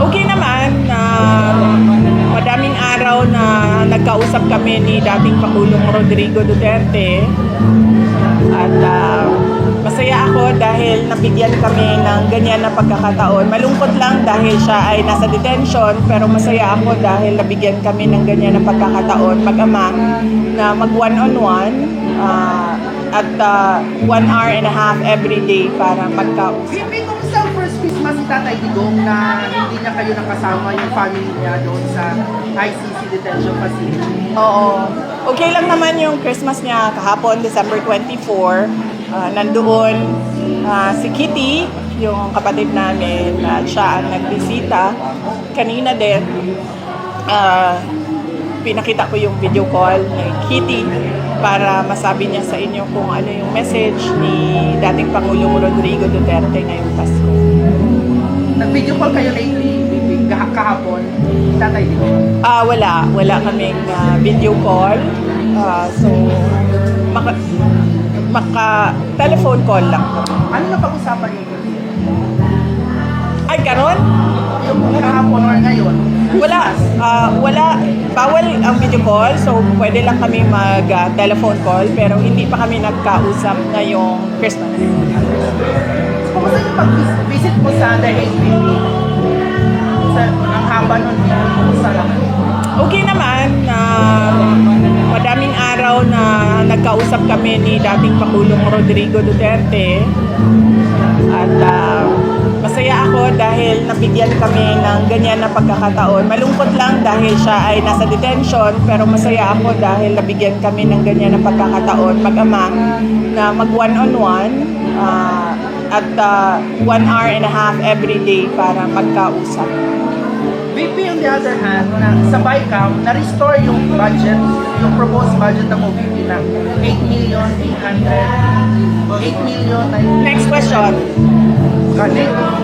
Okay naman, madaming araw na nagkausap kami ni dating Pangulong Rodrigo Duterte at masaya ako dahil nabigyan kami ng ganyan na pagkakataon. Malungkot lang dahil siya ay nasa detention, pero masaya ako dahil nabigyan kami ng ganyan na pagkakataon mag-ama na mag one-on-one at 1 hour and a half every day para magkausap. Pipi, kumusta ang first Christmas ni Tatay Digong na hindi niya kayo nakasama yung family niya doon sa ICC detention facility? Oo. Okay lang naman yung Christmas niya kahapon, December 24. Nandoon si Kitty, yung kapatid namin, at siya ang nagbisita. Kanina din, pinakita ko yung video call ni Kitty para masabi niya sa inyo kung ano yung message ni dating Pangulong Rodrigo Duterte ngayong Pasko. Nag-video call kayo lately, Pipi, kahapon, Tatay Digong? Wala kaming video call. So, telephone call lang. Ano na pag-usapan niyo? Ay, karon? Yung kahapon or ngayon? Wala, bawal ang video call, so pwede lang kami mag-telephone call, pero hindi pa kami nagkausap ngayong Christmas. So, kumusta yung pag-visit mo sa The Hague, Pipi? Ang haba nun, kumusta lang? Okay naman, madaming araw na nagkausap kami ni dating Pangulong Rodrigo Duterte at masaya ako dahil nabigyan kami ng ganyan na pagkakataon. Malungkot lang dahil siya ay nasa detention, pero masaya ako dahil nabigyan kami ng ganyan na pagkakataon mag-ama na mag one-on-one at 1 hour and a half every day para magkausap. VP, on the other hand, sa BICAM, na-restore yung budget, yung proposed budget ng OVP na 8 million, 900. Next question.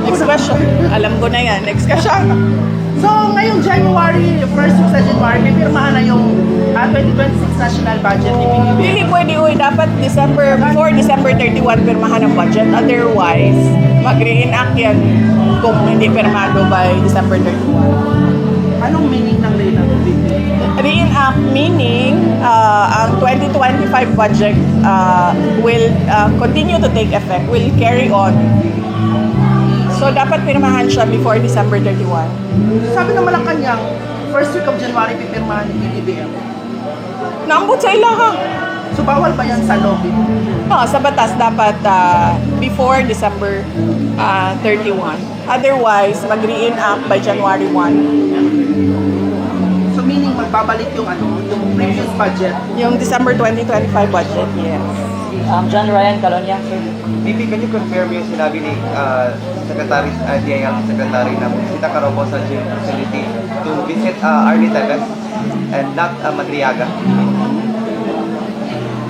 Next question. Alam ko na yan. Next question. So, ngayong January, first week sa January, pipirmahan na yung 2026 national budget ni PBBM. Hindi pwede, dapat before December 31 pirmahan ang budget. Otherwise, mag-reenact yan kung hindi pirmado by December 31. Anong meaning ng reenact, VP? Reenact meaning ang 2025 budget will continue to take effect, will carry on. So, dapat pirmahan siya before December 31. Sabi ng Malacanang, first week of January, pipirmahan ni PBBM. Naambot sa ilaha. So, bawal ba yan sa lobby? Sa batas dapat before December 31. Otherwise, mag-reenact by January 1. So, meaning magbabalik yung previous budget. Yung December 2025 budget, yes. John Ryan Calonia, sir. Bibi, can you confirm yung sinabi ni Secretary DIL Secretary na bumisita ka raw po sa gym facility to visit Arlie Teves and not Madriaga?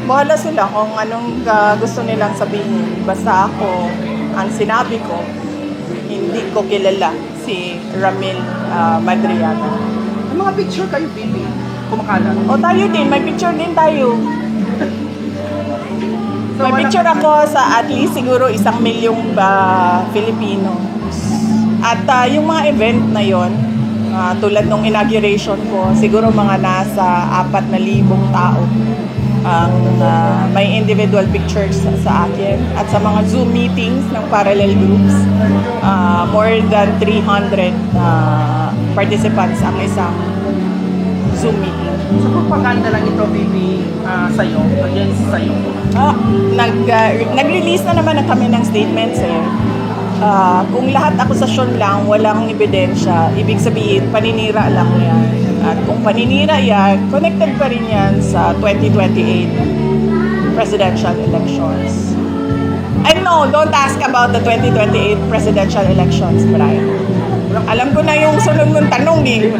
Bahala sila kung anong gusto nilang sabihin. Basta ako, ang sinabi ko, hindi ko kilala si Ramil Madriaga. May mga picture kayo, VP, kumakalat. O tayo din, may picture din tayo. May picture ako sa at least siguro 1 milyong Filipino. At yung mga event na yon, tulad nung inauguration ko, siguro mga nasa 4,000 tao ang may individual pictures sa akin. At sa mga Zoom meetings ng parallel groups, more than 300 participants ang isang Zoom meeting. So, propaganda lang ito, VP, sa'yo, against sa'yo. Nag-release na naman kami ng statements eh. Kung lahat akusasyon lang, walang ebidensya, ibig sabihin, paninira lang yan. At kung paninira yan, connected pa rin yan sa 2028 presidential elections. And no, don't ask about the 2028 presidential elections, Brian. Alam ko na yung sunod mong tanong eh.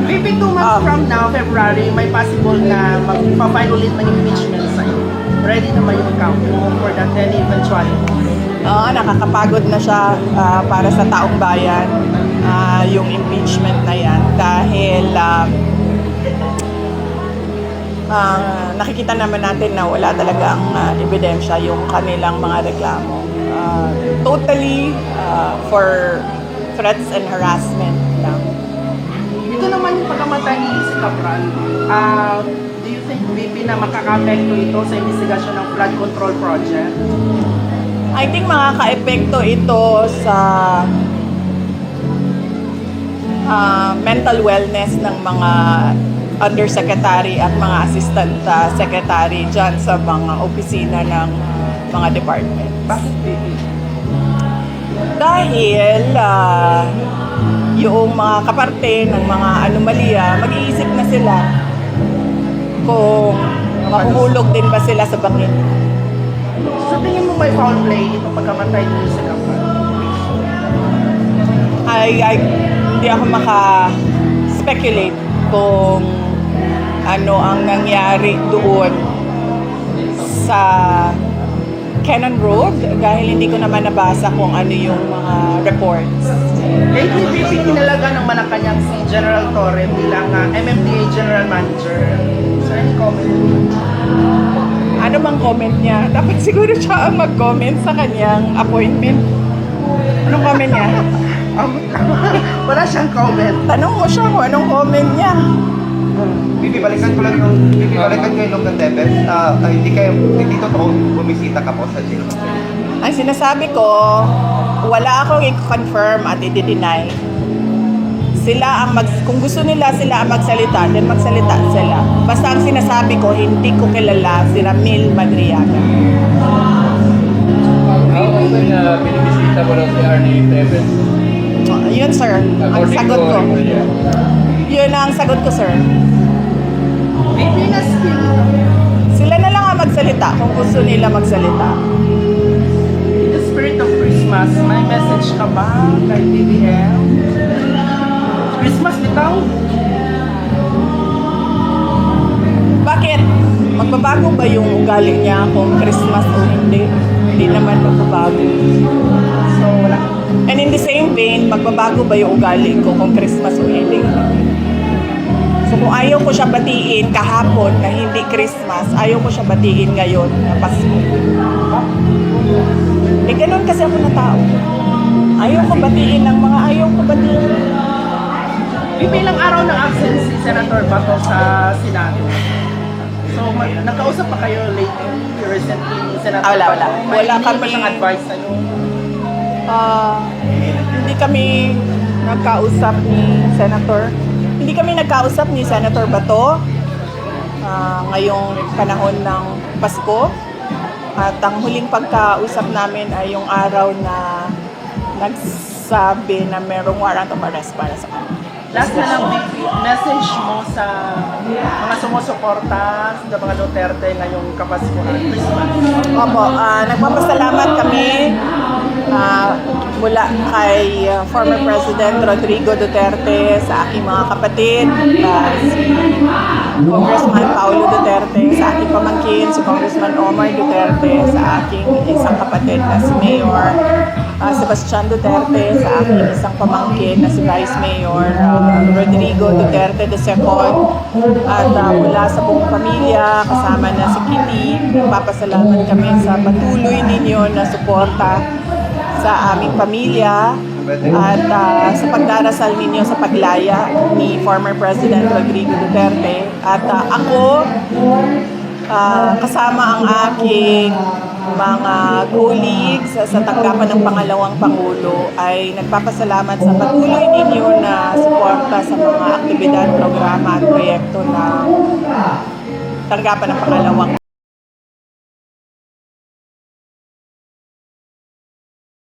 VP, 2 months from now, February, may possible na magpa-file ulit ng impeachment sa'yo. Ready na ba yung account mo for that any eventuality? Nakakapagod na siya para sa taong bayan, yung impeachment na yan. Dahil nakikita naman natin na wala talagang ebidensya yung kanilang mga reklamo. Totally for threats and harassment lang. Ito naman yung pagkamatay ni si Capral. Do you think VP na makaka-apekto ito sa investigasyon ng flood control project? I think makaka-epekto ito sa mental wellness ng mga undersecretary at mga assistant secretary dyan sa mga opisina ng mga department. Bakit VP? Dahil yung mga kaparte ng mga anomalya, mag-iisip na sila kung mahuhulog din ba sila sa bangin. Sa tingin mo may foul play itong pagkamatay ni si Capral? Hindi ako maka-speculate kung ano ang nangyari doon sa Cannon Road dahil hindi ko naman nabasa kung ano yung mga reports. Lately, VP tinalaga ng Malacanang si General Torre bilang MMDA General Manager. So, any comment? Ano bang comment niya? Dapat siguro siya ang mag-comment sa kanyang appointment. Anong comment niya? Wala siyang comment. Tanong mo siya kung anong comment niya. Bibi, balikan ko yung Long Tebes. Hindi totoo bumisita ka po sa jail. Ang sinasabi ko, wala akong i-confirm at i-deny. Kung gusto nila sila ang magsalita, then magsalita sila. Basta ang sinasabi ko, hindi ko kilala si Ramil Madriaga. How often binibisita mo lang si Arnie Tevez? Yun, sir. Ang sagot ko. Yun ang sagot ko, sir. VP na Sila na lang ang magsalita kung gusto nila magsalita. in the spirit of Christmas, may message ka ba kay BBM? Christmas bitaw? Bakit? Magbabago ba yung ugali niya kung Christmas o hindi? Hindi naman magbabago. So, wala. And in the same vein, magbabago ba yung ugali ko kung Christmas o hindi? So kung ayaw ko siya batiin kahapon na hindi Christmas, ayaw ko siya batiin ngayon na Pasko. Eh ganun kasi ako na tao. Ayaw ko batiin ng mga ayaw ko batiin. VP, ilang araw na absent si Senator Bato sa Senado. So, nakausap pa kayo lately, recently ni Senator Wala. Bato? May Wala hindi pa kami. siyang advice sa'yo? Hindi kami nagkausap ni Senator Bato ngayong panahon ng Pasko. At ang huling pagkausap namin ay yung araw na nagsabi na merong warrant of arrest para sa kanya. Last na lang, VP, message mo sa mga sumusuporta sa mga Duterte ngayong Kapaskuhan, Christmas. Opo, nagpapasalamat kami mula kay former President Rodrigo Duterte, sa aking mga kapatid, si Congressman Paulo Duterte, sa aking pamangkin, si Congressman Omar Duterte, sa aking isang kapatid na si Mayor Sebastian Duterte, sa aking isang pamangkin na si Vice Mayor Rodrigo Duterte II, at mula sa buong pamilya, kasama na si Kitty, nagpapasalamat kami sa patuloy ninyo na suporta sa aming pamilya at sa pagdarasal ninyo sa paglaya ni former President Rodrigo Duterte. At ako, kasama ang aking mga colleagues sa tanggapan ng pangalawang Pangulo, ay nagpapasalamat sa patuloy ninyo na suporta sa mga aktibidad, programa at proyekto ng tanggapan ng pangalawang